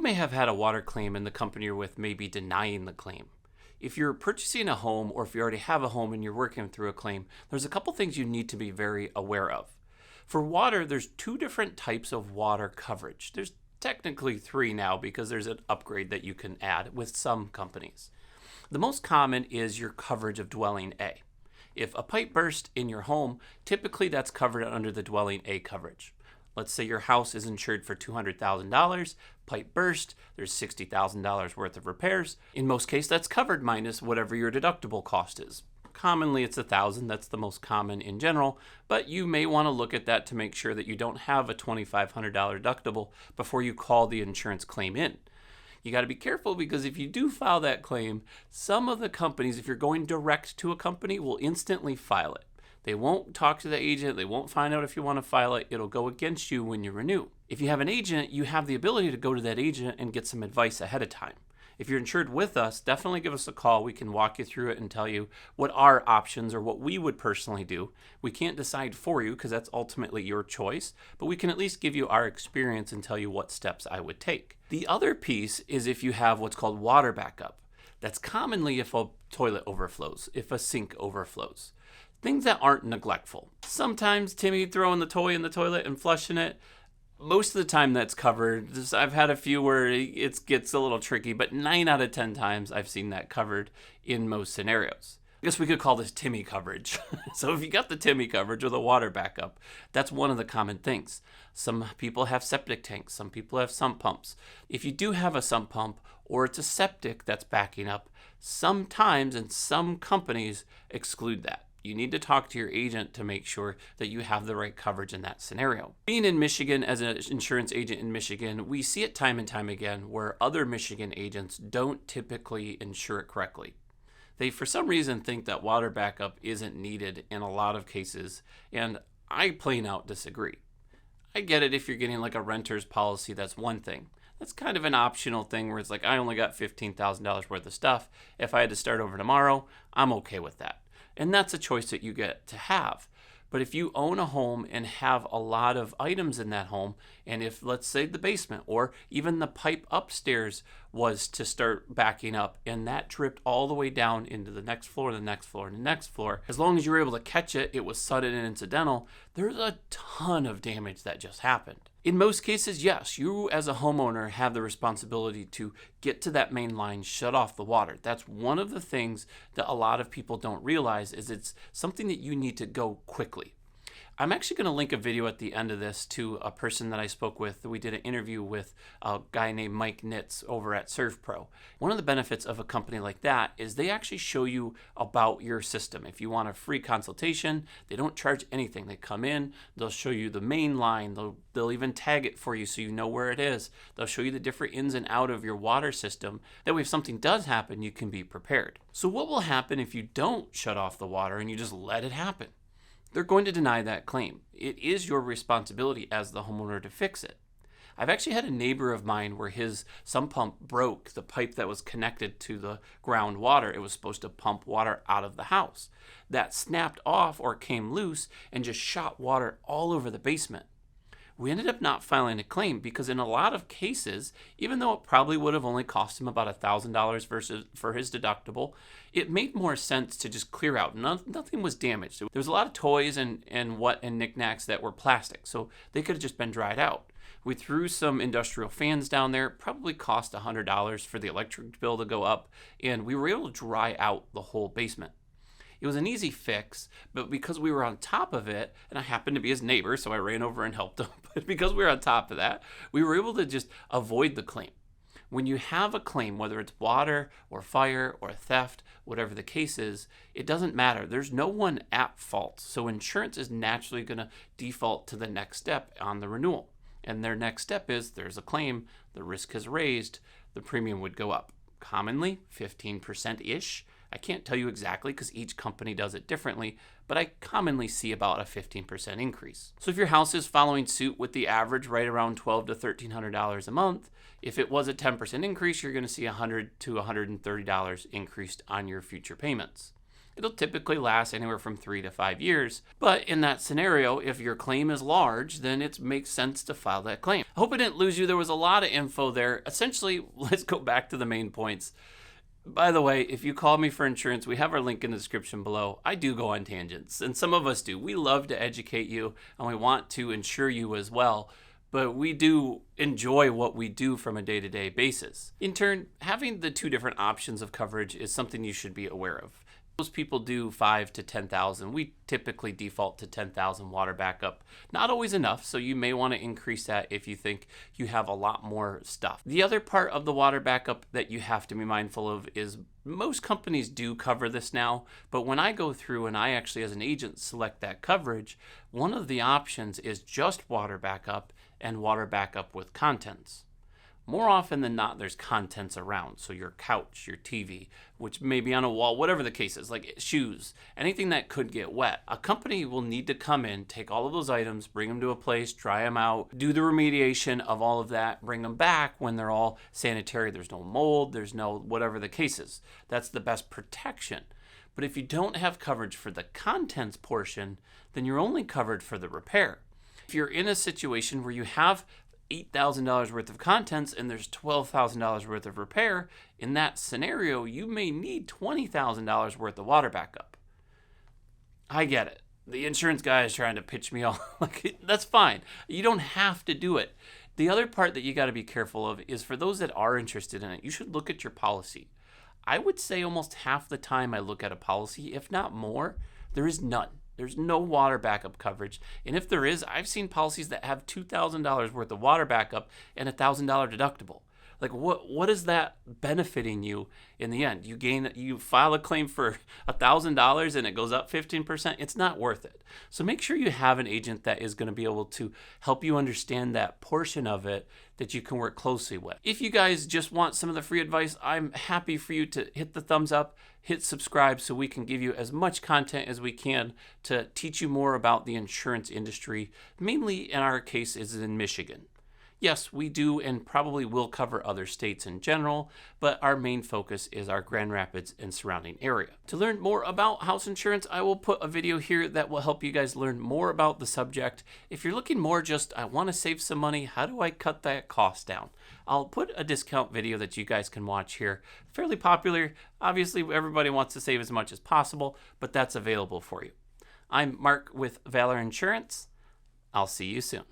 may have had a water claim and the company you're with may be denying the claim. If you're purchasing a home or if you already have a home and you're working through a claim, there's a couple things you need to be very aware of. For water, there's two different types of water coverage. There's technically three now because there's an upgrade that you can add with some companies. The most common is your coverage of dwelling A. If a pipe burst in your home, typically that's covered under the dwelling A coverage. Let's say your house is insured for $200,000, pipe burst, there's $60,000 worth of repairs. In most cases, that's covered minus whatever your deductible cost is. Commonly, it's $1,000. That's the most common in general, but you may want to look at that to make sure that you don't have a $2,500 deductible before you call the insurance claim in. You got to be careful because if you do file that claim, some of the companies, if you're going direct to a company, will instantly file it. They won't talk to the agent. They won't find out if you want to file it. It'll go against you when you renew. If you have an agent, you have the ability to go to that agent and get some advice ahead of time. If you're insured with us, definitely give us a call. We can walk you through it and tell you what our options or what we would personally do. We can't decide for you because that's ultimately your choice, but we can at least give you our experience and tell you what steps I would take. The other piece is if you have what's called water backup. That's commonly if a toilet overflows, if a sink overflows. Things that aren't neglectful. Sometimes Timmy throwing the toy in the toilet and flushing it. Most of the time that's covered. I've had a few where it gets a little tricky, but 9 out of 10 times I've seen that covered in most scenarios. I guess we could call this Timmy coverage. So if you got the Timmy coverage or the water backup, that's one of the common things. Some people have septic tanks. Some people have sump pumps. If you do have a sump pump or it's a septic that's backing up, sometimes and some companies exclude that. You need to talk to your agent to make sure that you have the right coverage in that scenario. Being in Michigan as an insurance agent in Michigan, we see it time and time again where other Michigan agents don't typically insure it correctly. They, for some reason, think that water backup isn't needed in a lot of cases, and I plain out disagree. I get it if you're getting like a renter's policy, that's one thing. That's kind of an optional thing where it's like, I only got $15,000 worth of stuff. If I had to start over tomorrow, I'm okay with that. And that's a choice that you get to have. But if you own a home and have a lot of items in that home, and if, let's say, the basement or even the pipe upstairs was to start backing up and that dripped all the way down into the next floor, the next floor, and the next floor, as long as you were able to catch it, it was sudden and incidental, there's a ton of damage that just happened. In most cases, yes, you as a homeowner have the responsibility to get to that main line, shut off the water. That's one of the things that a lot of people don't realize is it's something that you need to go quickly. I'm actually going to link a video at the end of this to a person that I spoke with. We did an interview with a guy named Mike Nitz over at ServPro. One of the benefits of a company like that is they actually show you about your system. If you want a free consultation, they don't charge anything. They come in, they'll show you the main line, they'll even tag it for you so you know where it is. They'll show you the different ins and out of your water system. That way if something does happen, you can be prepared. So what will happen if you don't shut off the water and you just let it happen? They're going to deny that claim. It is your responsibility as the homeowner to fix it. I've actually had a neighbor of mine where his sump pump broke the pipe that was connected to the groundwater. It was supposed to pump water out of the house. That snapped off or came loose and just shot water all over the basement. We ended up not filing a claim because in a lot of cases, even though it probably would have only cost him about $1,000 versus for his deductible, it made more sense to just clear out. Nothing was damaged. There was a lot of toys and knickknacks that were plastic, so they could have just been dried out. We threw some industrial fans down there, probably cost $100 for the electric bill to go up, and we were able to dry out the whole basement. It was an easy fix, but because we were on top of it, and I happened to be his neighbor, so I ran over and helped him, but because we were on top of that, we were able to just avoid the claim. When you have a claim, whether it's water or fire or theft, whatever the case is, it doesn't matter. There's no one at fault, so insurance is naturally going to default to the next step on the renewal. And their next step is there's a claim, the risk is raised, the premium would go up. Commonly, 15%-ish. I can't tell you exactly because each company does it differently, but I commonly see about a 15% increase. So if your house is following suit with the average right around $1,200 to $1,300 a month, if it was a 10% increase, you're going to see $100 to $130 increased on your future payments. It'll typically last anywhere from 3 to 5 years. But in that scenario, if your claim is large, then it makes sense to file that claim. I hope I didn't lose you. There was a lot of info there. Essentially, let's go back to the main points. By the way, if you call me for insurance, we have our link in the description below. I do go on tangents, and some of us do. We love to educate you, and we want to insure you as well. But we do enjoy what we do from a day-to-day basis. In turn, having the two different options of coverage is something you should be aware of. Most people do 5 to 10,000. We typically default to 10,000 water backup. Not always enough, so you may want to increase that if you think you have a lot more stuff. The other part of the water backup that you have to be mindful of is most companies do cover this now, but when I go through and I actually as an agent select that coverage, one of the options is just water backup and water backup with contents. More often than not, there's contents around. So your couch, your TV, which may be on a wall, whatever the case is, like shoes, anything that could get wet. A company will need to come in, take all of those items, bring them to a place, dry them out, do the remediation of all of that, bring them back when they're all sanitary. There's no mold, there's no whatever the case is. That's the best protection. But if you don't have coverage for the contents portion, then you're only covered for the repair. If you're in a situation where you have $8,000 worth of contents and there's $12,000 worth of repair, in that scenario, you may need $20,000 worth of water backup. I get it. The insurance guy is trying to pitch me all. That's fine. You don't have to do it. The other part that you got to be careful of is for those that are interested in it, you should look at your policy. I would say almost half the time I look at a policy, if not more, there is none. There's no water backup coverage. And if there is, I've seen policies that have $2,000 worth of water backup and $1,000 deductible. Like what is that benefiting you in the end? You file a claim for $1,000 and it goes up 15%. It's not worth it. So make sure you have an agent that is going to be able to help you understand that portion of it that you can work closely with. If you guys just want some of the free advice, I'm happy for you to hit the thumbs up, hit subscribe so we can give you as much content as we can to teach you more about the insurance industry. Mainly in our case is in Michigan. Yes, we do and probably will cover other states in general, but our main focus is our Grand Rapids and surrounding area. To learn more about house insurance, I will put a video here that will help you guys learn more about the subject. If you're looking more just, I want to save some money, how do I cut that cost down? I'll put a discount video that you guys can watch here. Fairly popular. Obviously, everybody wants to save as much as possible, but that's available for you. I'm Mark with Valor Insurance. I'll see you soon.